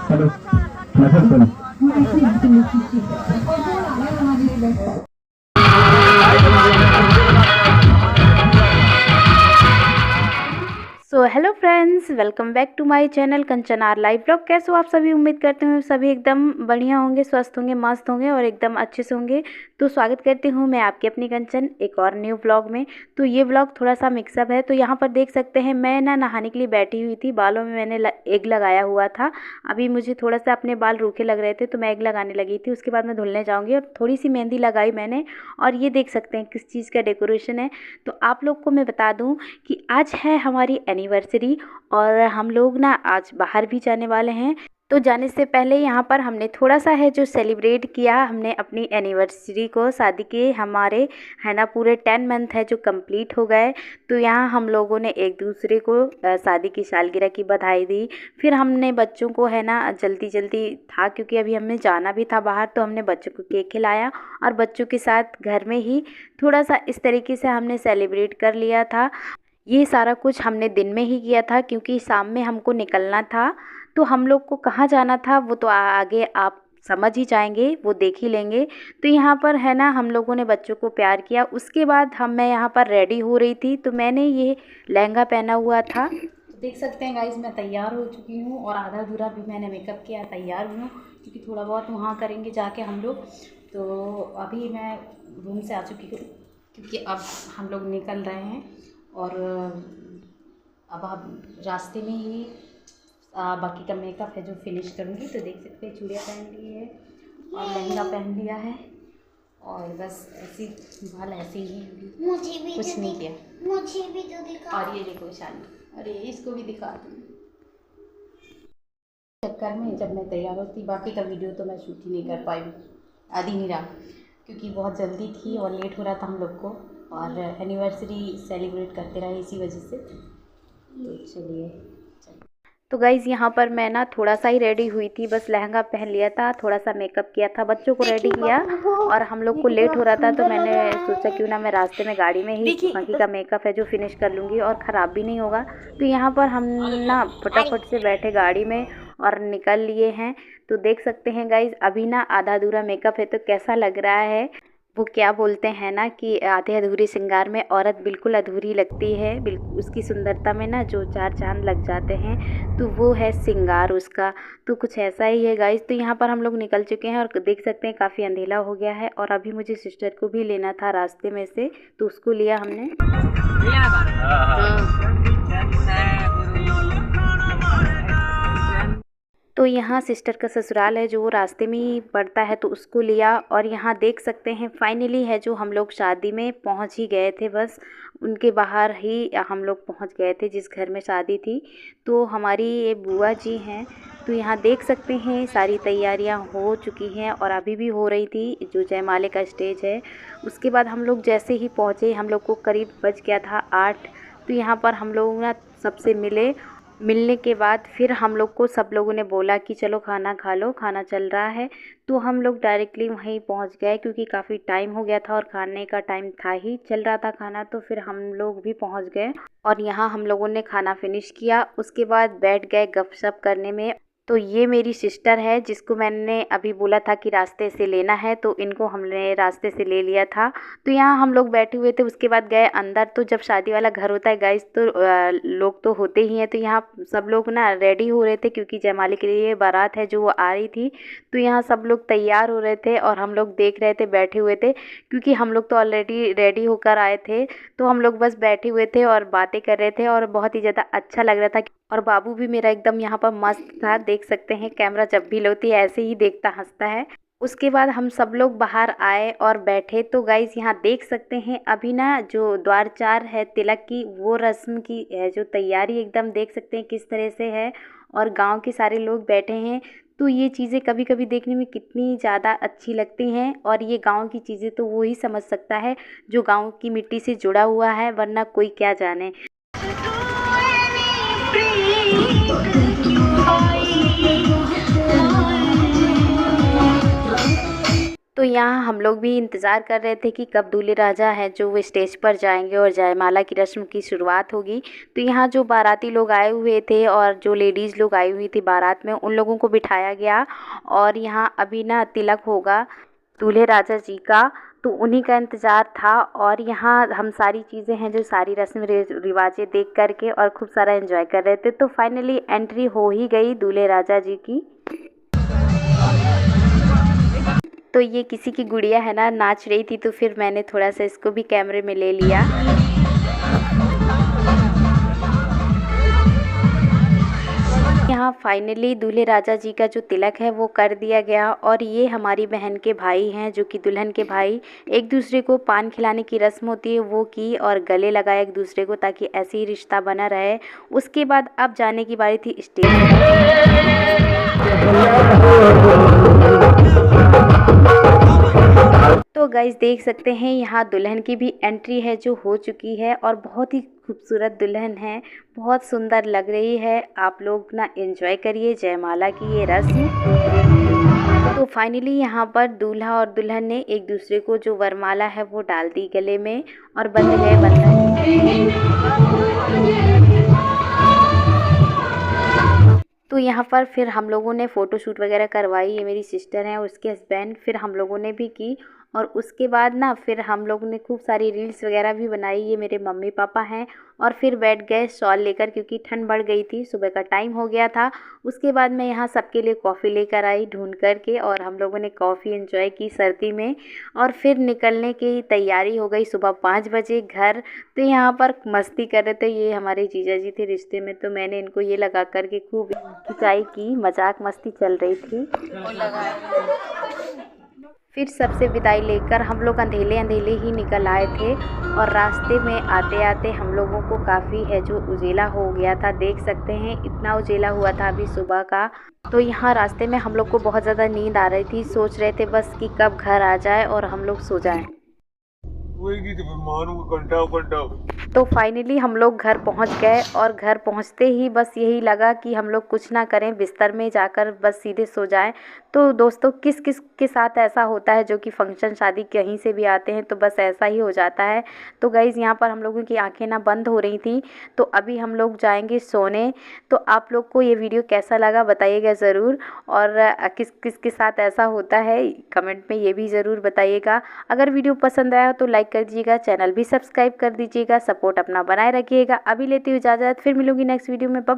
Hello message करो। So hello friends, welcome back to my channel Kanchan R live blog. कैसे हो आप सभी? उम्मीद करते हैं सभी एकदम बढ़िया होंगे, स्वस्थ होंगे, मस्त होंगे और एकदम अच्छे से होंगे। तो स्वागत करती हूँ मैं आपकी अपनी कंचन एक और न्यू व्लॉग में। तो ये व्लॉग थोड़ा सा मिक्सअप है। तो यहाँ पर देख सकते हैं मैं ना नहाने के लिए बैठी हुई थी। बालों में मैंने एग लगाया हुआ था। अभी मुझे थोड़ा सा अपने बाल रूखे लग रहे थे तो मैं एग लगाने लगी थी। उसके बाद मैं धुलने जाऊँगी और थोड़ी सी मेहंदी लगाई मैंने। और ये देख सकते हैं किस चीज़ का डेकोरेशन है। तो आप लोग को मैं बता दूँ कि आज है हमारी एनिवर्सरी और हम लोग ना आज बाहर भी जाने वाले हैं। तो जाने से पहले यहाँ पर हमने थोड़ा सा है जो सेलिब्रेट किया हमने अपनी एनिवर्सरी को। शादी के हमारे है ना पूरे 10 मंथ है जो कंप्लीट हो गए। तो यहाँ हम लोगों ने एक दूसरे को शादी की सालगिरह की बधाई दी। फिर हमने बच्चों को है ना जल्दी जल्दी था क्योंकि अभी हमें जाना भी था बाहर, तो हमने बच्चों को केक खिलाया और बच्चों के साथ घर में ही थोड़ा सा इस तरीके से हमने सेलिब्रेट कर लिया था। ये सारा कुछ हमने दिन में ही किया था क्योंकि शाम में हमको निकलना था। तो हम लोग को कहाँ जाना था वो तो आगे आप समझ ही जाएंगे, वो देख ही लेंगे। तो यहाँ पर है ना हम लोगों ने बच्चों को प्यार किया। उसके बाद मैं यहाँ पर रेडी हो रही थी तो मैंने ये लहंगा पहना हुआ था। तो देख सकते हैं गाइस मैं तैयार हो चुकी हूँ और आधा अधूरा भी मैंने मेकअप किया, तैयार हूँ क्योंकि थोड़ा बहुत वहाँ करेंगे जाके हम लोग। तो अभी मैं रूम से आ चुकी हूँ क्योंकि अब हम लोग निकल रहे हैं और अब हम रास्ते में ही बाकी का मेकअप है जो फिनिश करूँगी। तो देख सकते हैं चूड़ियाँ पहन ली है और लहंगा पहन लिया है और बस ऐसी बाल ऐसे ही हैं। मुझे भी कुछ तो नहीं किया। मुझे भी तो दिखा। और ये देखो शाली, अरे इसको भी दिखा दूँ चक्कर में जब मैं तैयार होती। बाकी का वीडियो तो मैं शूट ही नहीं कर पाई, आदि नहीं रहा क्योंकि बहुत जल्दी थी और लेट हो रहा था हम लोग को और एनिवर्सरी सेलिब्रेट करते रहे इसी वजह से। तो चलिए तो गाइज़ यहाँ पर मैं ना थोड़ा सा ही रेडी हुई थी, बस लहंगा पहन लिया था, थोड़ा सा मेकअप किया था, बच्चों को रेडी किया और हम लोग को लेट हो रहा था तो मैंने सोचा क्यों ना मैं रास्ते में गाड़ी में ही बाकी का मेकअप है जो फिनिश कर लूँगी और ख़राब भी नहीं होगा। तो यहाँ पर हम ना फटाफट से बैठे गाड़ी में और निकल लिए हैं। तो देख सकते हैं गाइज़ अभी ना आधा अधूरा मेकअप है तो कैसा लग रहा है। वो क्या बोलते हैं ना कि आधे अधूरे श्रृंगार में औरत बिल्कुल अधूरी लगती है। बिल्कुल उसकी सुंदरता में ना जो चार चांद लग जाते हैं तो वो है श्रृंगार उसका। तो कुछ ऐसा ही है गाइस। तो यहाँ पर हम लोग निकल चुके हैं और देख सकते हैं काफ़ी अंधेरा हो गया है और अभी मुझे सिस्टर को भी लेना था रास्ते में से, तो उसको लिया हमने। तो यहाँ सिस्टर का ससुराल है जो वो रास्ते में ही पड़ता है तो उसको लिया और यहाँ देख सकते हैं फाइनली है जो हम लोग शादी में पहुँच ही गए थे। बस उनके बाहर ही हम लोग पहुँच गए थे जिस घर में शादी थी। तो हमारी ये बुआ जी हैं। तो यहाँ देख सकते हैं सारी तैयारियां हो चुकी हैं और अभी भी हो रही थी जो जयमाले का स्टेज है। उसके बाद हम लोग जैसे ही पहुँचे हम लोग को करीब बज गया था 8। तो यहाँ पर हम लोग ना सबसे मिलने के बाद फिर हम लोग को सब लोगों ने बोला कि चलो खाना खा लो, खाना चल रहा है। तो हम लोग डायरेक्टली वहीं पहुंच गए क्योंकि काफ़ी टाइम हो गया था और खाने का टाइम था ही, चल रहा था खाना। तो फिर हम लोग भी पहुंच गए और यहाँ हम लोगों ने खाना फिनिश किया। उसके बाद बैठ गए गपशप करने में। तो ये मेरी सिस्टर है जिसको मैंने अभी बोला था कि रास्ते से लेना है, तो इनको हमने रास्ते से ले लिया था। तो यहाँ हम लोग बैठे हुए थे। उसके बाद गए अंदर। तो जब शादी वाला घर होता है गाइस तो लोग तो होते ही हैं। तो यहाँ सब लोग ना रेडी हो रहे थे क्योंकि जयमाले के लिए बारात है जो वो आ रही थी। तो यहाँ सब लोग तैयार हो रहे थे और हम लोग देख रहे थे, बैठे हुए थे क्योंकि हम लोग तो ऑलरेडी रेडी होकर आए थे। तो हम लोग बस बैठे हुए थे और बातें कर रहे थे और बहुत ही ज़्यादा अच्छा लग रहा था। और बाबू भी मेरा एकदम यहाँ पर मस्त था। देख सकते हैं कैमरा जब भी लेती है ऐसे ही देखता हंसता है। उसके बाद हम सब लोग बाहर आए और बैठे। तो गाइस यहाँ देख सकते हैं अभी ना जो द्वारचार है तिलक की वो रस्म की है जो तैयारी एकदम देख सकते हैं किस तरह से है और गांव के सारे लोग बैठे हैं। तो ये चीज़ें कभी कभी देखने में कितनी ज़्यादा अच्छी लगती हैं और ये गांव की चीज़ें तो वो ही समझ सकता है जो गांव की मिट्टी से जुड़ा हुआ है, वरना कोई क्या जाने। तो यहाँ हम लोग भी इंतज़ार कर रहे थे कि कब दूल्हे राजा हैं जो वो स्टेज पर जाएंगे और जयमाला की रस्म की शुरुआत होगी। तो यहाँ जो बाराती लोग आए हुए थे और जो लेडीज़ लोग आई हुई थी बारात में, उन लोगों को बिठाया गया और यहाँ अभी ना तिलक होगा दूल्हे राजा जी का, तो उन्हीं का इंतज़ार था। और यहाँ हम सारी चीज़ें हैं जो सारी रस्म रिवाजें देख करके और खूब सारा एंजॉय कर रहे थे। तो फाइनली एंट्री हो ही गई दूल्हे राजा जी की। तो ये किसी की गुड़िया है ना, नाच रही थी, तो फिर मैंने थोड़ा सा इसको भी कैमरे में ले लिया। यहाँ फाइनली दूल्हे राजा जी का जो तिलक है वो कर दिया गया और ये हमारी बहन के भाई हैं जो कि दुल्हन के भाई, एक दूसरे को पान खिलाने की रस्म होती है वो की और गले लगाए एक दूसरे को ताकि ऐसे ही रिश्ता बना रहे। उसके बाद अब जाने की बारी थी स्टेज पर। तो गाइस देख सकते हैं यहाँ दुल्हन की भी एंट्री है जो हो चुकी है और बहुत ही खूबसूरत दुल्हन है, बहुत सुंदर लग रही है। आप लोग ना एंजॉय करिए जयमाला की ये रस्म। तो फाइनली यहाँ पर दूल्हा और दुल्हन ने एक दूसरे को जो वरमाला है वो डाल दी गले में और बंध गए बंधन। तो यहाँ पर फिर हम लोगों ने फ़ोटो शूट वगैरह करवाई, ये मेरी सिस्टर हैं उसके हस्बैंड, फिर हम लोगों ने भी की। और उसके बाद ना फिर हम लोगों ने खूब सारी रील्स वगैरह भी बनाई, ये मेरे मम्मी पापा हैं। और फिर बैठ गए शॉल लेकर क्योंकि ठंड बढ़ गई थी, सुबह का टाइम हो गया था। उसके बाद मैं यहाँ सबके लिए कॉफ़ी लेकर आई ढूंढ कर के और हम लोगों ने कॉफ़ी एंजॉय की सर्दी में। और फिर निकलने की तैयारी हो गई सुबह 5 बजे घर। तो यहाँ पर मस्ती कर रहे थे, ये हमारे जीजा जी थे रिश्ते में, तो मैंने इनको ये लगा कर के खूब खिंचाई की, मजाक मस्ती चल रही थी। फिर सबसे विदाई लेकर हम लोग अंधेले अंधेले ही निकल आए थे और रास्ते में आते आते हम लोगों को काफ़ी है जो उजेला हो गया था, देख सकते हैं इतना उजेला हुआ था अभी सुबह का। तो यहाँ रास्ते में हम लोग को बहुत ज़्यादा नींद आ रही थी, सोच रहे थे बस कि कब घर आ जाए और हम लोग सो जाएं। तो फाइनली हम लोग घर पहुंच गए और घर पहुंचते ही बस यही लगा कि हम लोग कुछ ना करें, बिस्तर में जाकर बस सीधे सो जाएं। तो दोस्तों किस किस के साथ ऐसा होता है जो कि फंक्शन शादी कहीं से भी आते हैं तो बस ऐसा ही हो जाता है। तो गाइज़ यहाँ पर हम लोगों की आंखें ना बंद हो रही थी, तो अभी हम लोग जाएंगे सोने। तो आप लोग को ये वीडियो कैसा लगा बताइएगा ज़रूर, और किस किस के साथ ऐसा होता है कमेंट में ये भी ज़रूर बताइएगा। अगर वीडियो पसंद आया तो लाइक कर दीजिएगा, चैनल भी सब्सक्राइब कर दीजिएगा, सपोर्ट अपना बनाए रखिएगा। अभी लेती हूँ इजाज़त, फिर मिलूंगी नेक्स्ट वीडियो में। बाय।